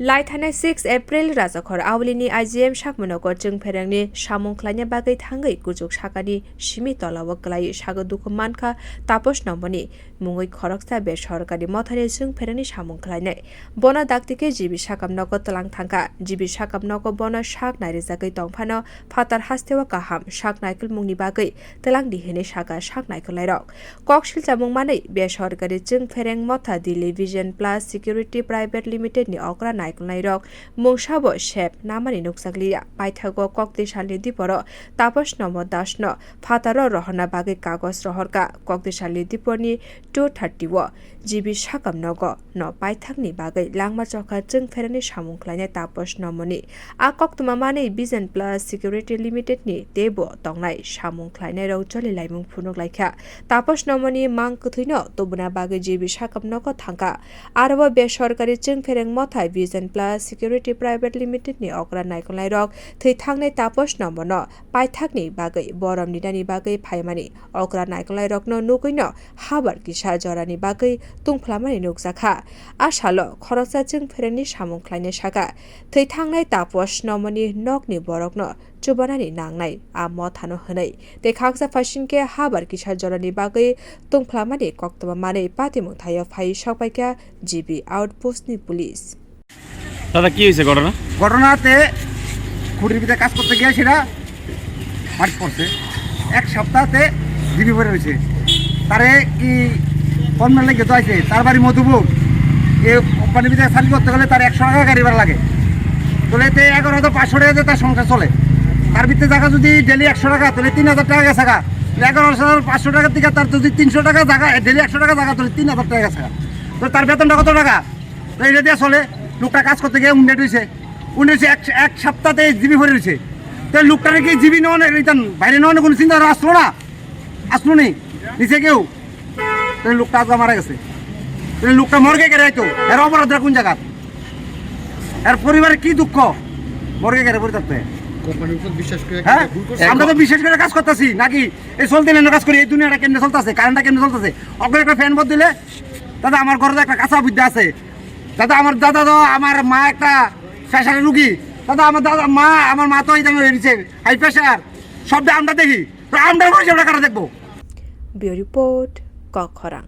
लाइथानाय 6 April राजाखर आवलिनि IgM साकमनगर जों फेरेंनि सामुं ख्लायनो बागै थांगै गुजुग साकानि सिमि तलाव ग्लाय सागो दुखु मानखा तापस नम्बरनि मुङै खरकसा बे सरकारि मथानि जों फेरेंनि सामुं ख्लायनाय बना दाक्तिके जिबि साकामनगर तलां थांका जिबि साकामनगर बना साक नायरि जागै तंफानो फातार हास्तेवा काहाम साक नायकुल मुंनि बागै तलां दिहेने साका साक नायकुल लायरक ककसिल जामुं मानै बे सरकारि जों फेरें मथा Delhi vision plus security private limited नि अग्रा नायरक मुंसाबो शेप नामानि नुकसागलिया पाइथागो कक्तिशालनि दिपरो तापस नम दास न फातारो रहना बागै कागज रहरका कक्तिशालनि दिपरनि 230 व जिबि साकाम नग न पाइथागनि बागै लांमा चखा जों फेरनि सामुंख्लायनाय तापस नमनि आ कक्तमा मानै विजन प्लस सिकिउरिटी लिमिटेड नि देबो तंनाय सामुंख्लायनाय रौ चलि लाइमुं फुनुगलायखा तापस नमनि मांग कथैनो तबुना बागै जिबि साकाम नग थांका आरो बे सरकारि जों फेरें मथाय vision plus security private limited नि अग्रा नायखलाय रक थै थांनाय तापस नम्बर न पाइथाकनि बागै बरम निदानि बागै फायमानि अग्रा नायखलाय रक न नुगैनो हाबार किसा जरानि बागै तुंफ्लामानि नुगजाखा आसाल खरसा जों फेरेंनि सामुंख्लायनाय सागा थै थांनाय तापस नम्बरनि नकनि बरक न चुबानानि नांनाय आ मथानो होनाय ते खागजा फासिनके हाबार किसा जरानि बागै तुंफ्लामानि कक्तमा माने पातिमुं थायो फाइ सपाइका जिबि आउटपोस्टनि पुलिस দাদা কি হয়েছে ঘটনা? ঘটনাতে খুঁটির ভিতরে কাজ করতে গিয়ে সেটা মাঠ পড়ছে এক সপ্তাহতে জিবি পড়ে রয়েছে তারে কি কর্মের লেগে তো আছে তার বাড়ি মধুপুর এই কোম্পানির ভিতরে চাকরি করতে গেলে তার 100 টাকা গাড়ি ভাড়া লাগে তাহলে এতে 11,500 টাকাতে তার সংসার চলে তার ভিতরে জায়গা যদি ডেলি 100 টাকা তাহলে 3,000 টাকা গেছে 11,500 টাকার থেকে তার যদি 300 টাকা জায়গা ডেলি 100 টাকা জায়গা তাহলে 3,000 টাকা গেছে তো তার বেতনটা কত টাকা তো এটা দিয়ে চলে লোকটা কাজ করতে গিয়ে উন্নতি হয়েছে এক সপ্তাহতে জিবি ভরে রয়েছে তো লোকটারে কি জিবি নেওয়া রিটার্ন বাইরে নেওয়ার কোনো চিন্তা আসলো না আসলো নি নিচে কেউ তো লোকটা আজকে মারা গেছে লোকটা মর্গে গেলে তো এর অপরাধটা কোন জায়গা এর পরিবারের কি দুঃখ মর্গে গেলে পড়ে থাকতে হ্যাঁ আমরা তো বিশেষ করে কাজ করতেছি নাকি এই চলতে কাজ করি এই দুনিয়াটা কেমনে চলতেছে কারেন্টটা কেমনে চলতেছে অগ্রে একটা ফ্যান বদ দিলে দাদা আমার ঘরে একটা কাঁচা বুদ্ধি আছে দাদা আমার দাদা তো আমার মা একটা প্রেশারের রুগী দাদা আমার মা তো হয়েছে হাই প্রেশার সবটা আমরা দেখি তো আমরা হিসাবটা কারা দেখবো বিও রিপোর্ট কখরাং।